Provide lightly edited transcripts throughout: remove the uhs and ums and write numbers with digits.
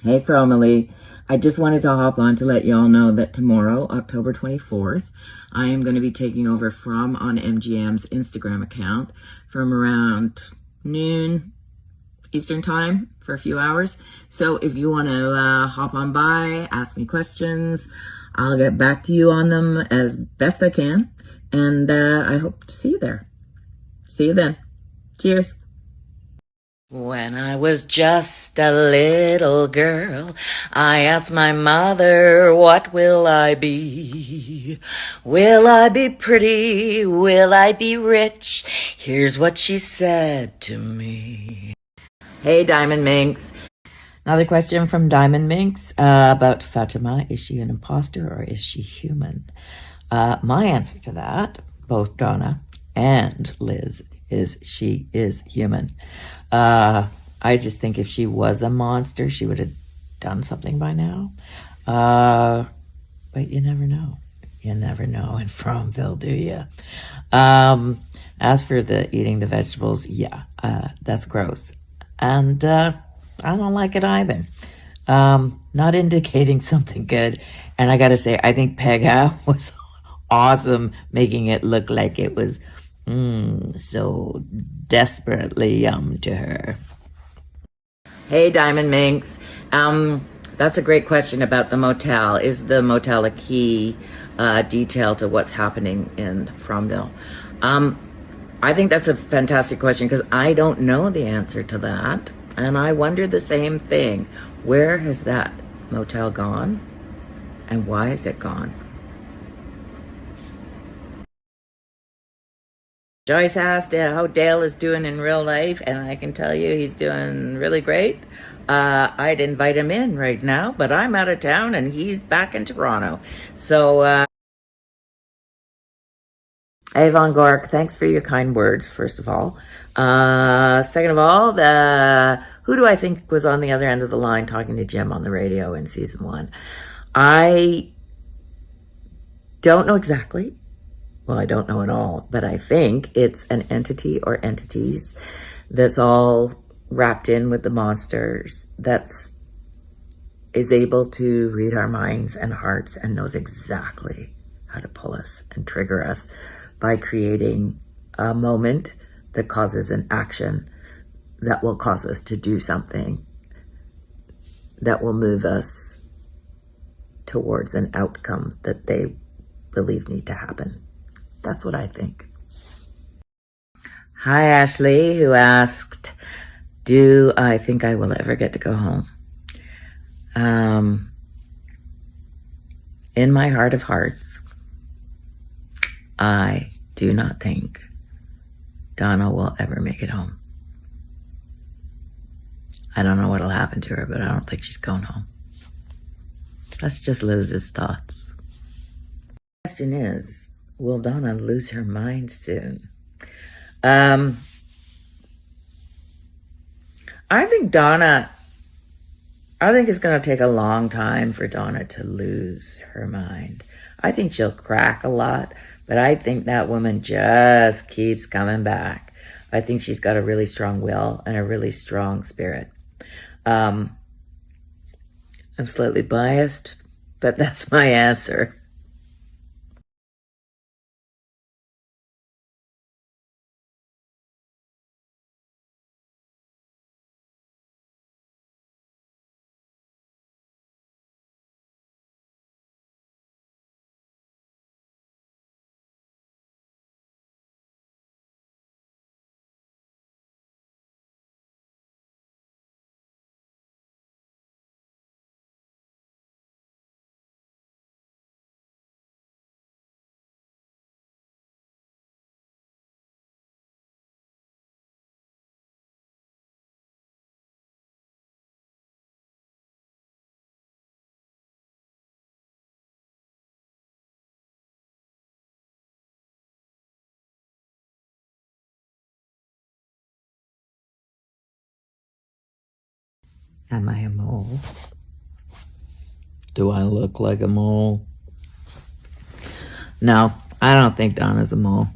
Hey, Fromville. I just wanted to hop on to let you all know that tomorrow, October 24th, I am going to be taking over from on MGM's Instagram account from around noon Eastern time for a few hours. So if you want to hop on by, ask me questions, I'll get back to you on them as best I can. And I hope to see you there. See you then. Cheers. When I was just a little girl, I asked my mother, what will I be? Will I be pretty? Will I be rich? Here's what she said to me. Hey, Diamond Minx. Another question from Diamond Minx about Fatima. Is she an imposter or is she human? My answer to that, both Donna and Liz, is she is human. I just think if she was a monster, she would have done something by now. But you never know. You never know in Fromville, do you? As for the eating the vegetables, yeah, that's gross. And I don't like it either. Not indicating something good. And I gotta say, I think Pega was awesome, making it look like it was so desperately yum to her. Hey, Diamond Minx. That's a great question about the motel. Is the motel a key detail to what's happening in Fromville? I think that's a fantastic question because I don't know the answer to that. And I wonder the same thing. Where has that motel gone? And why is it gone? Joyce asked how Dale is doing in real life, and I can tell you he's doing really great. I'd invite him in right now, but I'm out of town and he's back in Toronto. So, Avon Gork, thanks for your kind words, first of all. Second of all, who do I think was on the other end of the line talking to Jim on the radio in season 1? I don't know exactly. Well, I don't know at all, but I think it's an entity or entities that's all wrapped in with the monsters is able to read our minds and hearts and knows exactly how to pull us and trigger us by creating a moment that causes an action that will cause us to do something that will move us towards an outcome that they believe need to happen. That's what I think. Hi, Ashley, who asked, do I think I will ever get to go home? In my heart of hearts, I do not think Donna will ever make it home. I don't know what'll happen to her, but I don't think she's going home. That's just Liz's thoughts. The question is, will Donna lose her mind soon? I think it's going to take a long time for Donna to lose her mind. I think she'll crack a lot, but I think that woman just keeps coming back. I think she's got a really strong will and a really strong spirit. I'm slightly biased, but that's my answer. Am I a mole? Do I look like a mole? No, I don't think Donna's a mole.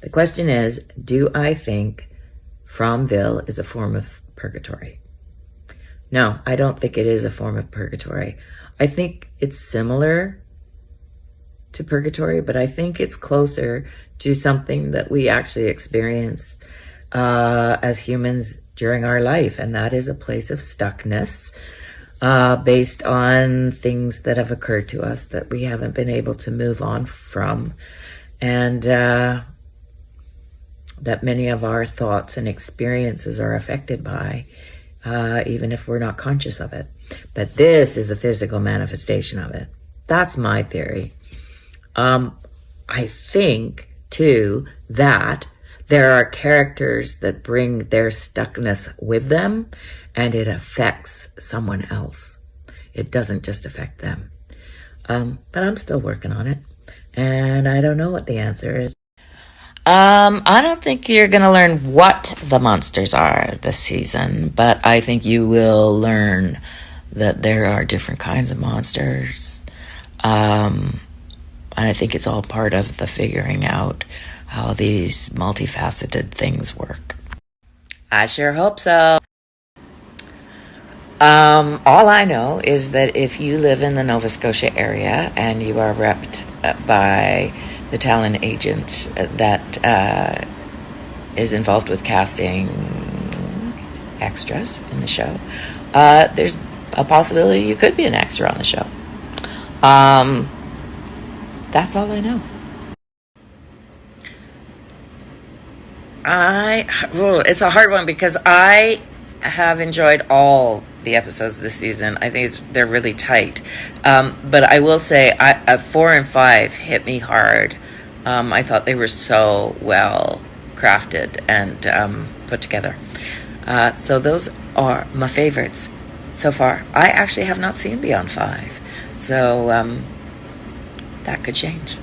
The question is, do I think Fromville is a form of purgatory? No, I don't think it is a form of purgatory. I think it's similar to purgatory, but I think it's closer to something that we actually experience as humans during our life, and that is a place of stuckness based on things that have occurred to us that we haven't been able to move on from, and that many of our thoughts and experiences are affected by, even if we're not conscious of it. But this is a physical manifestation of it. That's my theory. I think, too, that there are characters that bring their stuckness with them, and it affects someone else. It doesn't just affect them. But I'm still working on it, and I don't know what the answer is. I don't think you're going to learn what the monsters are this season, but I think you will learn that there are different kinds of monsters. And I think it's all part of the figuring out how these multifaceted things work. I sure hope so. All I know is that if you live in the Nova Scotia area and you are repped by the talent agent that is involved with casting extras in the show, there's a possibility you could be an extra on the show. That's all I know. It's a hard one because I have enjoyed all the episodes this season. I think they're really tight. But I will say, 4 and 5 hit me hard. I thought they were so well crafted and put together. So those are my favorites so far. I actually have not seen Beyond 5. So that could change.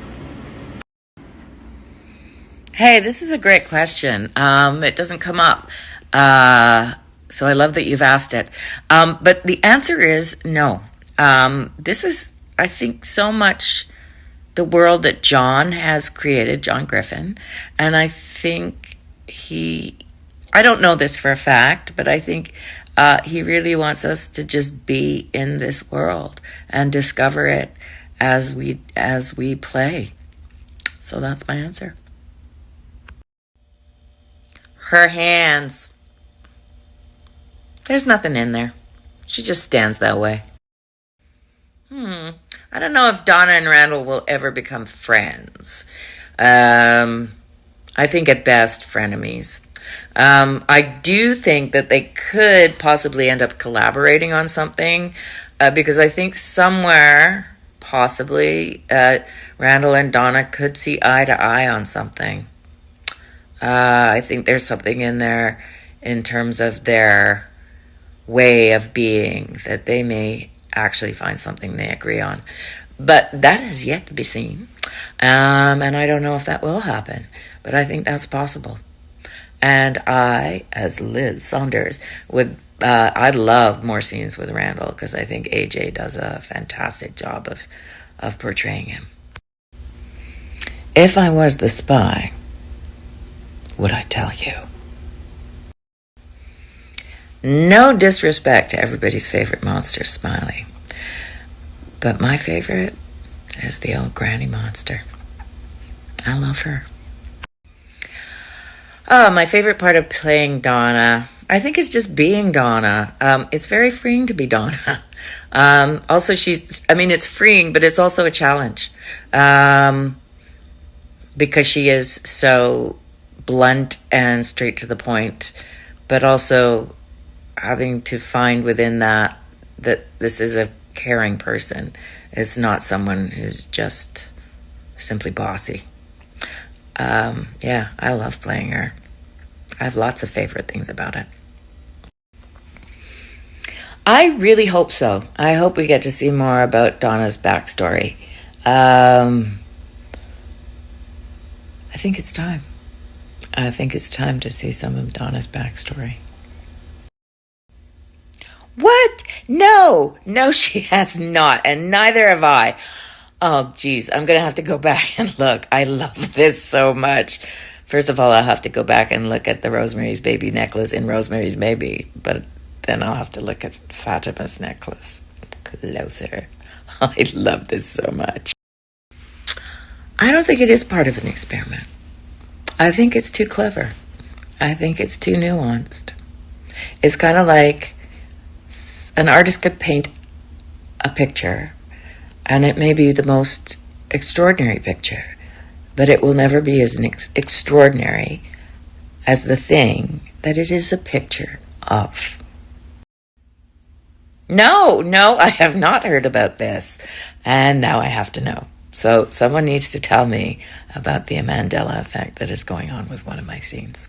Hey, this is a great question. It doesn't come up. So I love that you've asked it. But the answer is no. This is, I think, so much the world that John has created, John Griffin. And I think I don't know this for a fact, but I think he really wants us to just be in this world and discover it as we play. So that's my answer. Her hands. There's nothing in there. She just stands that way. I don't know if Donna and Randall will ever become friends. I think at best frenemies. I do think that they could possibly end up collaborating on something, because I think somewhere, possibly, Randall and Donna could see eye to eye on something. I think there's something in there in terms of their way of being that they may actually find something they agree on. But that is yet to be seen. And I don't know if that will happen, but I think that's possible. And I, as Liz Saunders, I'd love more scenes with Randall because I think AJ does a fantastic job of portraying him. If I was the spy, would I tell you? No disrespect to everybody's favorite monster, Smiley. But my favorite is the old granny monster. I love her. Oh, my favorite part of playing Donna, I think, is just being Donna. It's very freeing to be Donna. Also, it's freeing, but it's also a challenge. Because she is so blunt and straight to the point, but also having to find within that this is a caring person. It's not someone who's just simply bossy. I love playing her. I have lots of favorite things about it. I really hope so. I hope we get to see more about Donna's backstory. I think it's time. I think it's time to see some of Donna's backstory. What? No, she has not, and neither have I. Oh, geez, I'm going to have to go back and look. I love this so much. First of all, I'll have to go back and look at the Rosemary's Baby necklace in Rosemary's Baby, but then I'll have to look at Fatima's necklace closer. I love this so much. I don't think it is part of an experiment. I think it's too clever. I think it's too nuanced. It's kind of like an artist could paint a picture, and it may be the most extraordinary picture, but it will never be as extraordinary as the thing that it is a picture of. No, I have not heard about this, and now I have to know. So someone needs to tell me about the Mandela effect that is going on with one of my scenes.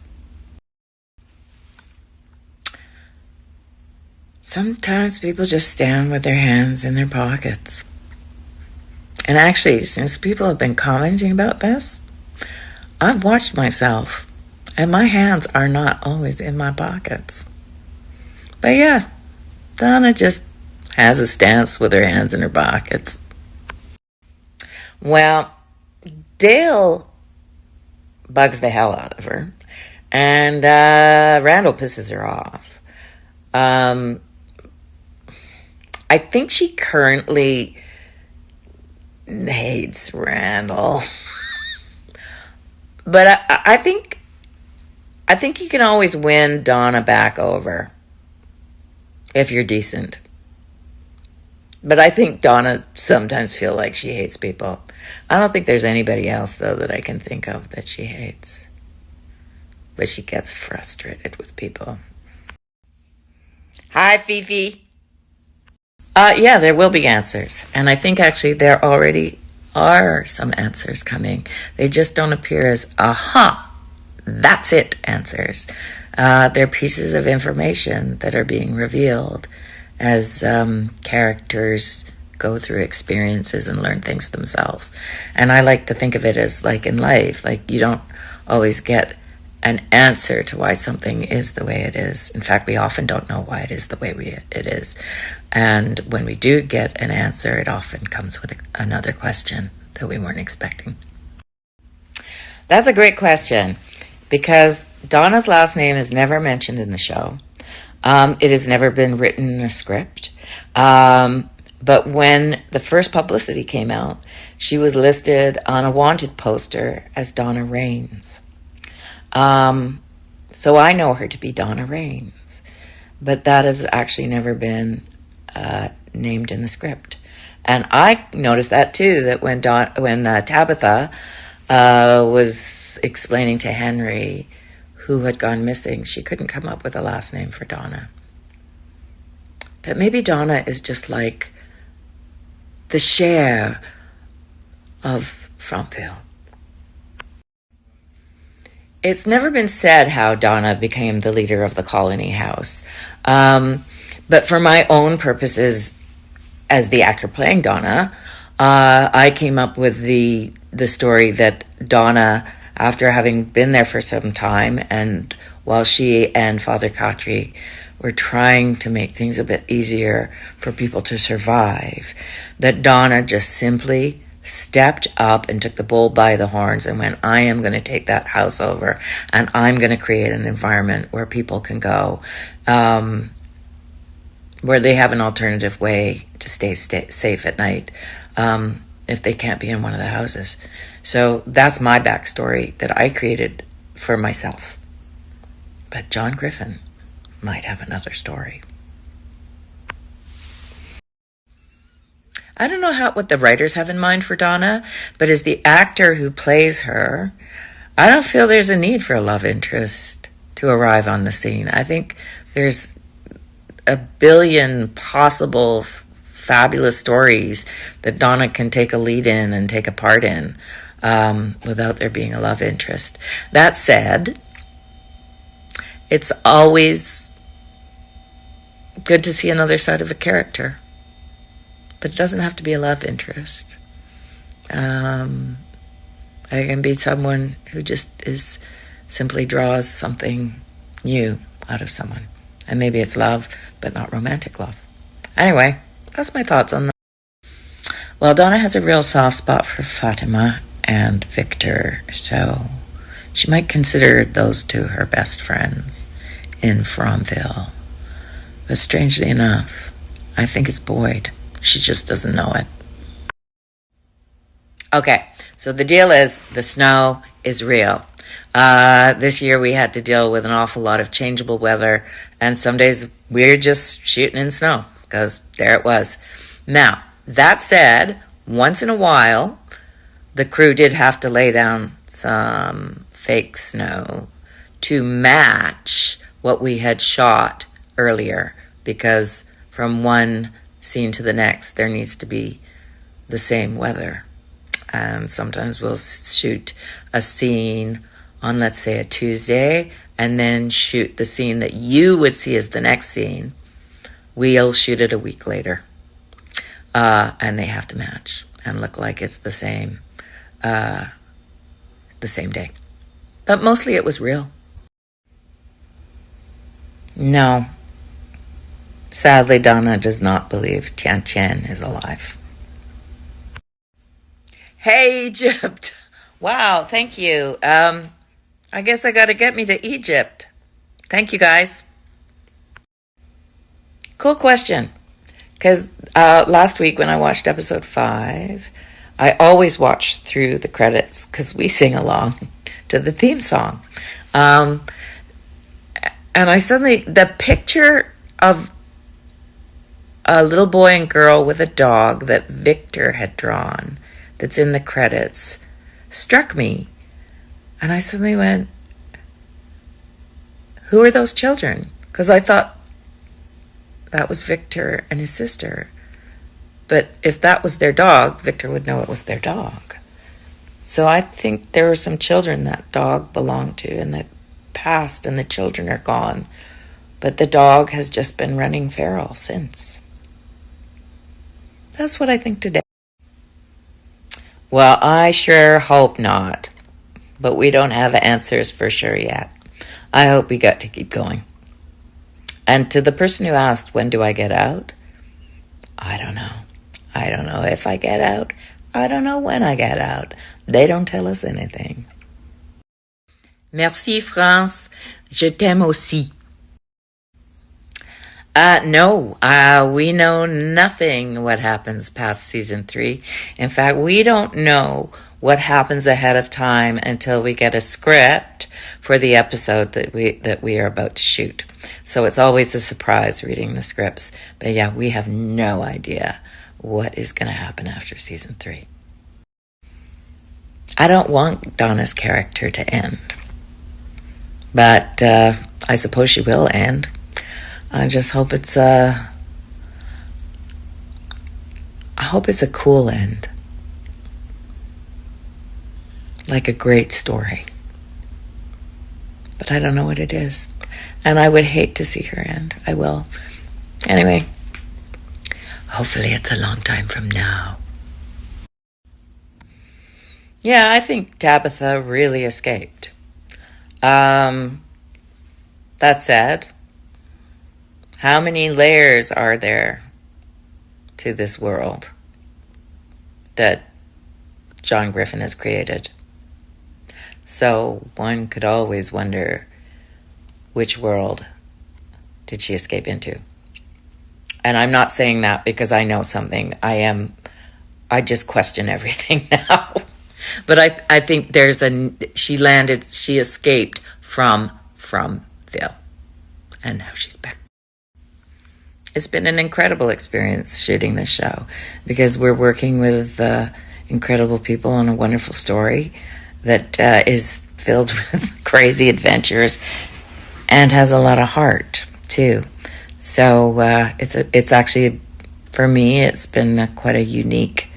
Sometimes people just stand with their hands in their pockets. And actually, since people have been commenting about this, I've watched myself, and my hands are not always in my pockets. But yeah, Donna just has a stance with her hands in her pockets. Well, Dale bugs the hell out of her, and Randall pisses her off. I think she currently hates Randall. But I think you can always win Donna back over if you're decent. But I think Donna sometimes feels like she hates people. I don't think there's anybody else, though, that I can think of that she hates. But she gets frustrated with people. Hi, Fifi. Yeah, there will be answers. And I think actually there already are some answers coming. They just don't appear as, aha, that's it answers. They're pieces of information that are being revealed as characters go through experiences and learn things themselves. And I like to think of it as like in life, like you don't always get an answer to why something is the way it is. In fact, we often don't know why it is the way it is. And when we do get an answer, it often comes with another question that we weren't expecting. That's a great question, because Donna's last name is never mentioned in the show. It has never been written in a script. But when the first publicity came out, she was listed on a wanted poster as Donna Rains. So I know her to be Donna Rains, but that has actually never been named in the script. And I noticed that too, that when Tabitha was explaining to Henry who had gone missing, she couldn't come up with a last name for Donna. But maybe Donna is just like the Cher of Fromville. It's never been said how Donna became the leader of the colony house. But for my own purposes, as the actor playing Donna, I came up with the story that Donna, after having been there for some time, and while she and Father Khatri were trying to make things a bit easier for people to survive, that Donna just simply stepped up and took the bull by the horns and went, I am going to take that house over, and I'm going to create an environment where people can go, where they have an alternative way to stay safe at night if they can't be in one of the houses. So that's my backstory that I created for myself. But John Griffin might have another story. I don't know what the writers have in mind for Donna, but as the actor who plays her, I don't feel there's a need for a love interest to arrive on the scene. I think there's a billion possible fabulous stories that Donna can take a lead in and take a part in without there being a love interest. That said, it's always good to see another side of a character. But it doesn't have to be a love interest. I can be someone who just simply draws something new out of someone. And maybe it's love, but not romantic love. Anyway, that's my thoughts on that. Well, Donna has a real soft spot for Fatima and Victor, so She might consider those two her best friends in Fromville. But strangely enough, I think it's Boyd. She just doesn't know it. Okay, so the deal is the snow is real. This year we had to deal with an awful lot of changeable weather, and some days we're just shooting in snow because there it was. Now, that said, once in a while, the crew did have to lay down some fake snow to match what we had shot earlier, because from one scene to the next, there needs to be the same weather. And sometimes we'll shoot a scene on, let's say, a Tuesday, and then shoot the scene that you would see as the next scene. We'll shoot it a week later. And they have to match and look like it's the same day. But mostly it was real. No. Sadly, Donna does not believe Tian Tian is alive. Hey, Egypt. Wow, thank you. I guess I got to get me to Egypt. Thank you, guys. Cool question. Because last week when I watched episode 5, I always watch through the credits because we sing along to the theme song. And I suddenly, the picture of a little boy and girl with a dog that Victor had drawn that's in the credits struck me. And I suddenly went, who are those children? Because I thought that was Victor and his sister. But if that was their dog, Victor would know it was their dog. So I think there were some children that dog belonged to and that passed, and the children are gone. But the dog has just been running feral since. That's what I think today. Well, I sure hope not. But we don't have answers for sure yet. I hope we got to keep going. And to the person who asked, when do I get out? I don't know. I don't know if I get out. I don't know when I get out. They don't tell us anything. Merci, France. Je t'aime aussi. No, we know nothing what happens past season 3. In fact, we don't know what happens ahead of time until we get a script for the episode that we are about to shoot. So it's always a surprise reading the scripts. But yeah, we have no idea what is going to happen after season 3. I don't want Donna's character to end. But I suppose she will end. I just hope it's a cool end. Like a great story. But I don't know what it is. And I would hate to see her end. I will. Anyway, hopefully it's a long time from now. Yeah, I think Tabitha really escaped. That said, how many layers are there to this world that John Griffin has created? So one could always wonder, which world did she escape into? And I'm not saying that because I know something. I just question everything now. But I think she escaped from Fromville. And now she's back. It's been an incredible experience shooting this show because we're working with incredible people on a wonderful story that is filled with crazy adventures and has a lot of heart too. So it's actually, for me, it's been quite a unique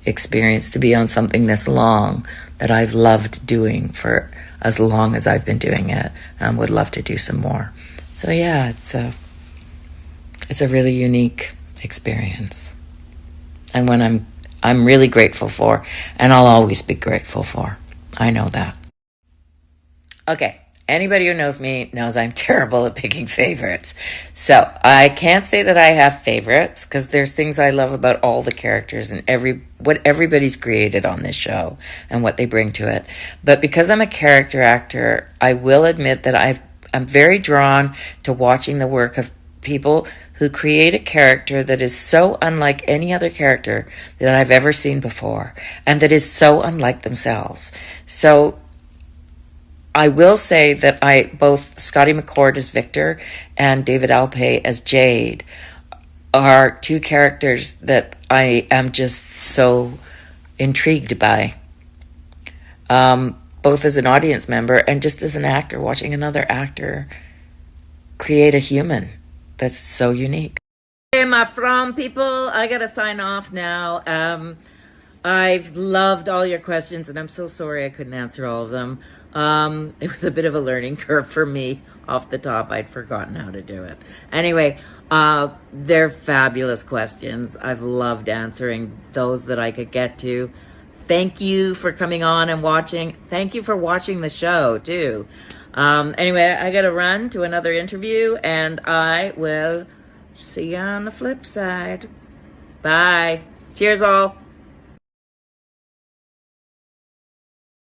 experience to be on something this long that I've loved doing for as long as I've been doing it, and would love to do some more. So yeah, it's a really unique experience, and one I'm really grateful for, and I'll always be grateful for. I know that. Okay, Anybody who knows me knows I'm terrible at picking favorites. So I can't say that I have favorites because there's things I love about all the characters and what everybody's created on this show and what they bring to it. But because I'm a character actor, I will admit that I'm very drawn to watching the work of people who create a character that is so unlike any other character that I've ever seen before and that is so unlike themselves. So I will say that both Scotty McCord as Victor and David Alpay as Jade are two characters that I am just so intrigued by. Both as an audience member and just as an actor, watching another actor create a human that's so unique. Hey, my From people, I gotta sign off now. I've loved all your questions, and I'm so sorry I couldn't answer all of them. It was a bit of a learning curve for me off the top. I'd forgotten how to do it. Anyway, they're fabulous questions. I've loved answering those that I could get to. Thank you for coming on and watching. Thank you for watching the show, too. Anyway, I got to run to another interview, and I will see you on the flip side. Bye. Cheers, all.